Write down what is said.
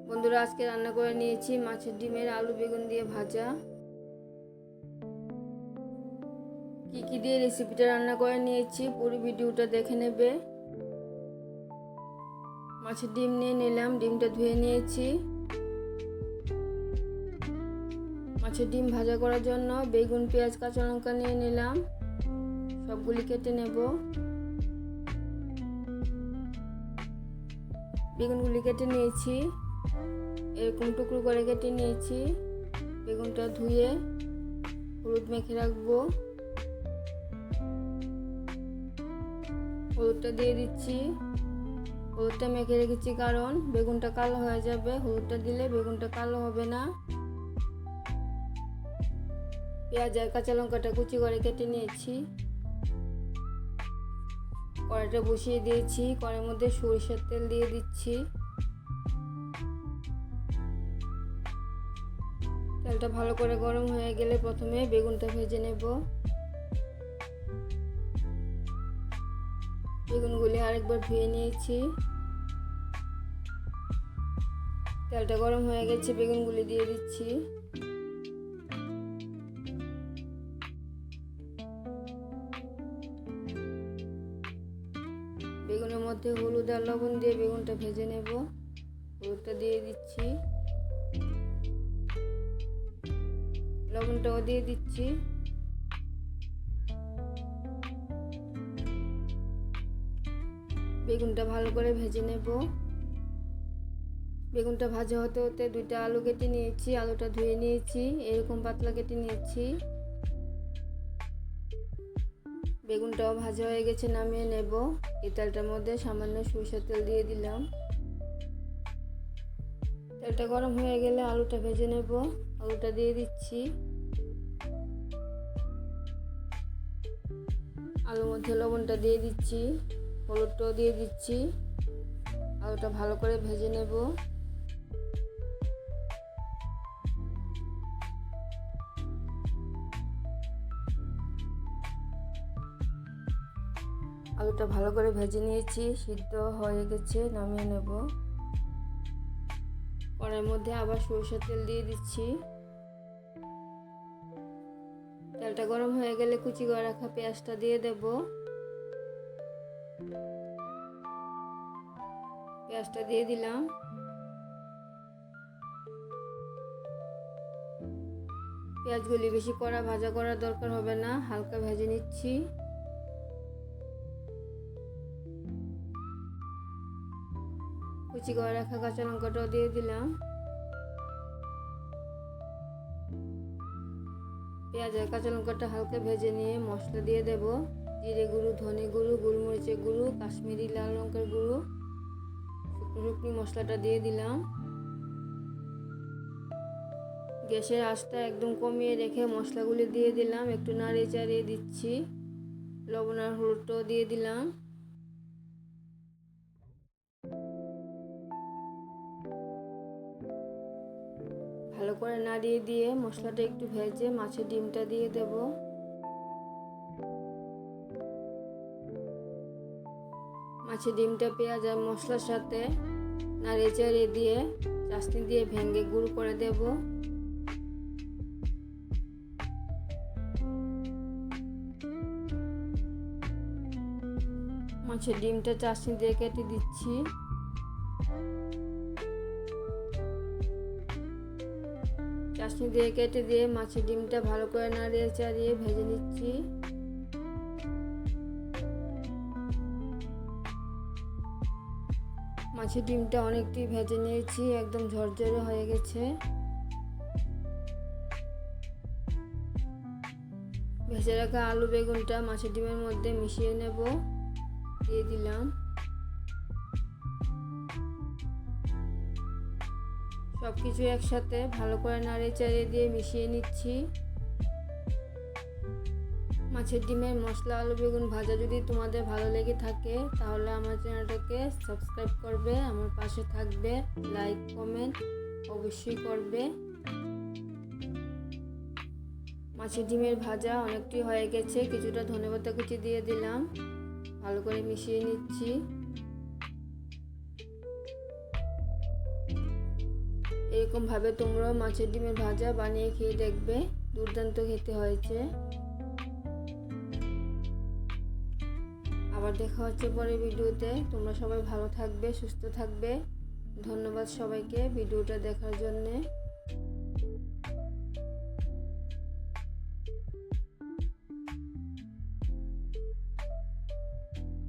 বন্ধুরা, আজকে রান্না করে নিয়েছি মাছের ডিমের আলু বেগুন দিয়ে ভাজা। কি কি দিয়ে রেসিপিটা রান্না করে নিয়েছি পুরো ভিডিওটা দেখে নেবে। মাছের ডিম নিয়ে নিলাম, ডিমটা ধুয়ে নিয়েছি। মাছের ডিম ভাজা করার জন্য বেগুন, পেঁয়াজ, কাঁচা লঙ্কা নিয়ে নিলাম, সবগুলি কেটে নেব। বেগুনগুলি কেটে নিয়েছি, এরকম টুকরো করে কেটে নিয়েছি। বেগুনটা ধুয়ে হলুদ মেখে রাখবো। হলুদটা দিয়ে দিচ্ছি। হলুদটা মেখে রেখেছি কারণ বেগুনটা কালো হয়ে যাবে, হলুদটা দিলে বেগুনটা কালো হবে না। পেঁয়াজ আর কাঁচা লঙ্কাটা কুচি করে কেটে নিয়েছি। কড়াইটা বসিয়ে দিয়েছি, কড়াইয়ের মধ্যে সরিষার তেল দিয়ে দিচ্ছি। তেলটা ভালো করে গরম হয়ে গেলে প্রথমে বেগুনটা ভেজে নেব। বেগুনগুলি আরেকবার ধুয়ে নিয়েছি। তেলটা গরম হয়ে গেছে, বেগুনগুলি দিয়ে দিচ্ছি। বেগুনের মধ্যে হলুদ আর লবণ দিয়ে বেগুনটা ভেজে নেব। হলুদটা দিয়ে দিচ্ছি, লবণটাও দিয়ে দিচ্ছি। বেগুনটা ভালো করে ভেজে নেব। বেগুনটা ভাজা হতে হতে দুইটা আলু কেটে নিয়েছি, আলুটা ধুয়ে নিয়েছি, এরকম পাতলা কেটে নিয়েছি। বেগুনটাও ভাজা হয়ে গেছে, নামিয়ে নেব। এই তেলটার মধ্যে সামান্য সরিষার তেল দিয়ে দিলাম। তেলটা গরম হয়ে গেলে আলুটা ভেজে নেব। আলুটা দিয়ে দিচ্ছি। আলুর মধ্যে লবণটা দিয়ে দিচ্ছি, হলুদটাও দিয়ে দিচ্ছি। আলুটা ভালো করে ভেজে নেব। আলুটা ভালো করে ভেজে নিয়েছি, সিদ্ধ হয়ে গেছে, নামিয়ে নেব। কড়াইয়ের মধ্যে আবার সরিষার তেল দিয়ে দিচ্ছি। তেলটা গরম হয়ে গেলে কুচি করে রাখা পেঁয়াজটা দিয়ে দেব। পেঁয়াজটা দিয়ে দিলাম। পেঁয়াজগুলি বেশি কড়া ভাজা করার দরকার হবে না, হালকা ভেজে নিচ্ছি। কুচি করে রাখা কাঁচা লঙ্কাটাও দিয়ে দিলাম। পেঁয়াজ আর কাঁচা লঙ্কাটা হালকা ভেজে নিয়ে মশলা দিয়ে দেব। জিরে গুঁড়ো, ধনে গুঁড়ো, গোলমরিচের গুঁড়ো, কাশ্মীরি লাল লঙ্কার গুঁড়ো, শুকনো মশলাটা দিয়ে দিলাম। গ্যাসের আঁচটা একদম কমিয়ে রেখে মশলাগুলি দিয়ে দিলাম, একটু নাড়িয়ে চাড়িয়ে দিচ্ছি। লবণ আর হলুদটাও দিয়ে দিলাম। ভালো করে নাড়িয়ে দিয়ে মশলাটা একটু ভেজে মাছের ডিমটা দিয়ে দেব। মাছের ডিমটা পেঁয়াজ আর মশলার সাথে নাড়িয়ে চাড়িয়ে দিয়ে চাশনি দিয়ে ভেঙে গুঁড়ো করে দেব। মাছের ডিমটা চাশনি দিয়ে কেটে দিচ্ছি। চাশনি দিয়ে কেটে দিয়ে মাছের ডিমটা ভালো করে নাড়িয়ে চাড়িয়ে ভেজে নিচ্ছি। মাছের ডিমটা অনেকটি ভেজে নিয়েছি, একদম ঝরঝরে হয়ে গেছে। ভেজে রাখা আলু বেগুনটা মাছের ডিমের মধ্যে মিশিয়ে নেব, দিয়ে দিলাম। সব কিছু একসাথে ভালো করে নাড়িয়ে চাড়িয়ে দিয়ে মিশিয়ে নিচ্ছি। মাছের ডিমের মশলা আলু বেগুন ভাজা যদি তোমাদের ভালো লেগে থাকে তাহলে আমার চ্যানেলটাকে সাবস্ক্রাইব করবে, আমার পাশে থাকবে, লাইক কমেন্ট অবশ্যই করবে। মাছের ডিমের ভাজা অনেকটি হয়ে গেছে, কিছুটা ধনেপাতা কুচি দিয়ে দিলাম, ভালো করে মিশিয়ে নিচ্ছি। এরকমভাবে তোমরাও মাছের ডিমের ভাজা বানিয়ে খেয়ে দেখবে, দুর্দান্ত খেতে হয়েছে। আবার দেখা হচ্ছে পরের ভিডিওতে। তোমরা সবাই ভালো থাকবে, সুস্থ থাকবে। ধন্যবাদ সবাইকে ভিডিওটা দেখার জন্যে।